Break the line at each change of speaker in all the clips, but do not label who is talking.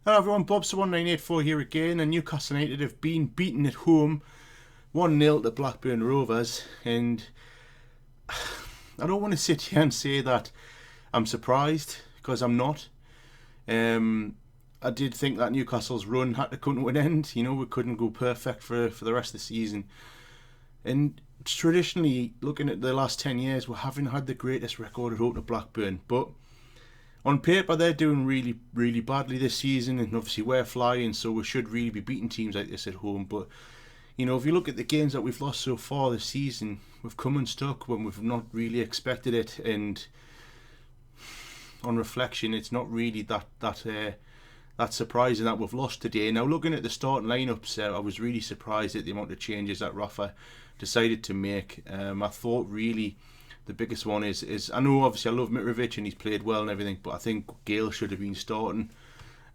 Hello everyone, Bobster1984 here again, and Newcastle United have been beaten at home 1-0 to Blackburn Rovers, and I don't want to sit here and say that I'm surprised, because I'm not. I did think that Newcastle's run had to come to an end. You know, we couldn't go perfect for the rest of the season. And traditionally, looking at the last 10 years, we haven't had the greatest record at home to Blackburn, but on paper, they're doing really, really badly this season, and obviously we're flying, so we should really be beating teams like this at home. But, you know, if you look at the games that we've lost so far this season, we've come unstuck when we've not really expected it, and on reflection, it's not really that surprising that we've lost today. Now, looking at the starting lineups, I was really surprised at the amount of changes that Rafa decided to make. I thought really the biggest one is I know obviously I love Mitrovic and he's played well and everything, but I think Gale should have been starting.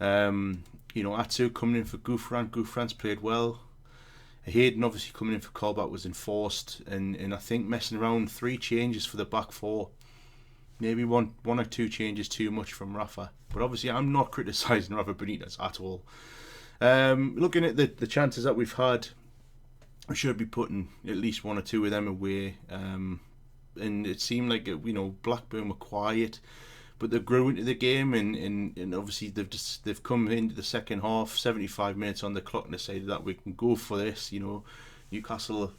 You know, Atsu coming in for Gouffran's played well. Hayden obviously coming in for Colbert was enforced, and I think messing around 3 changes for the back 4. Maybe one or 2 changes too much from Rafa. But obviously I'm not criticising Rafa Benitez at all. Looking at the chances that we've had, we should be putting at least 1 or 2 of them away. And it seemed like, you know, Blackburn were quiet, but they grew into the game, and obviously they've come into the second half, 75 minutes on the clock, and decided that we can go for this. You know, Newcastle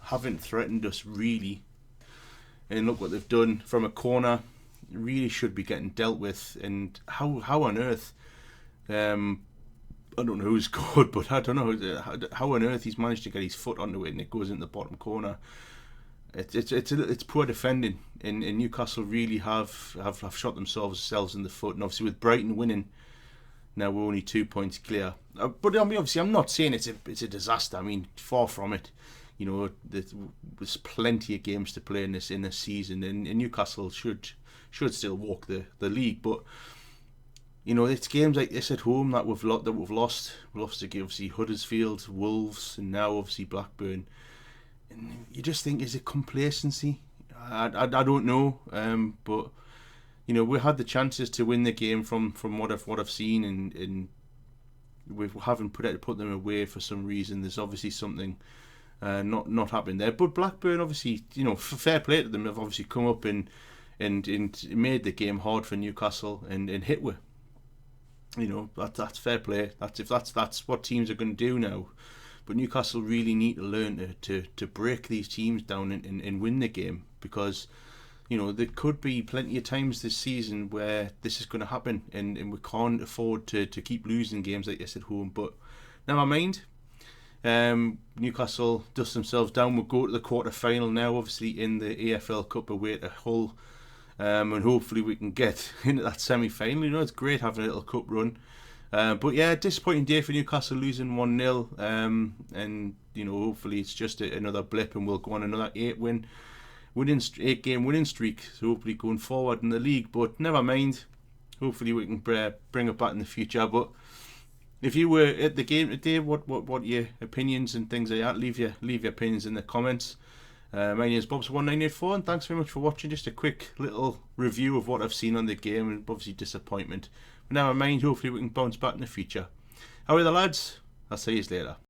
haven't threatened us really, and look what they've done from a corner. Really should be getting dealt with, and how on earth, I don't know who's scored, but I don't know how on earth he's managed to get his foot onto it and it goes in the bottom corner. It's poor defending, and Newcastle really have shot themselves in the foot, and obviously with Brighton winning, now we're only 2 points clear. But I mean, obviously, I'm not saying it's a disaster. I mean, far from it. You know, there's plenty of games to play in this season, and Newcastle should still walk the league. But you know, it's games like this at home that we've lost. We lost to obviously Huddersfield, Wolves, and now obviously Blackburn. And you just think, is it complacency? I don't know, but you know, we had the chances to win the game from what I've seen, and we haven't put them away for some reason. There's obviously something not happening there. But Blackburn, obviously, you know, fair play to them. They've obviously come up and made the game hard for Newcastle and hit with. You know, that's fair play. That's what teams are going to do now. But Newcastle really need to learn to break these teams down and win the game, because, you know, there could be plenty of times this season where this is going to happen, and we can't afford to keep losing games like this at home. But never mind. Newcastle dust themselves down. We'll go to the quarter-final now, obviously in the AFL Cup away at Hull, and hopefully we can get into that semi-final. You know, it's great having a little cup run. But yeah, disappointing day for Newcastle, losing 1-0, and you know, hopefully it's just another blip and we'll go on another 8-game winning streak, so hopefully going forward in the league. But never mind, hopefully we can bring it back in the future. But if you were at the game today, what your opinions and things like that, leave your opinions in the comments. My name is Bobster1984, and thanks very much for watching. Just a quick little review of what I've seen on the game, and obviously disappointment. But never mind, hopefully we can bounce back in the future. How are the lads? I'll see you later.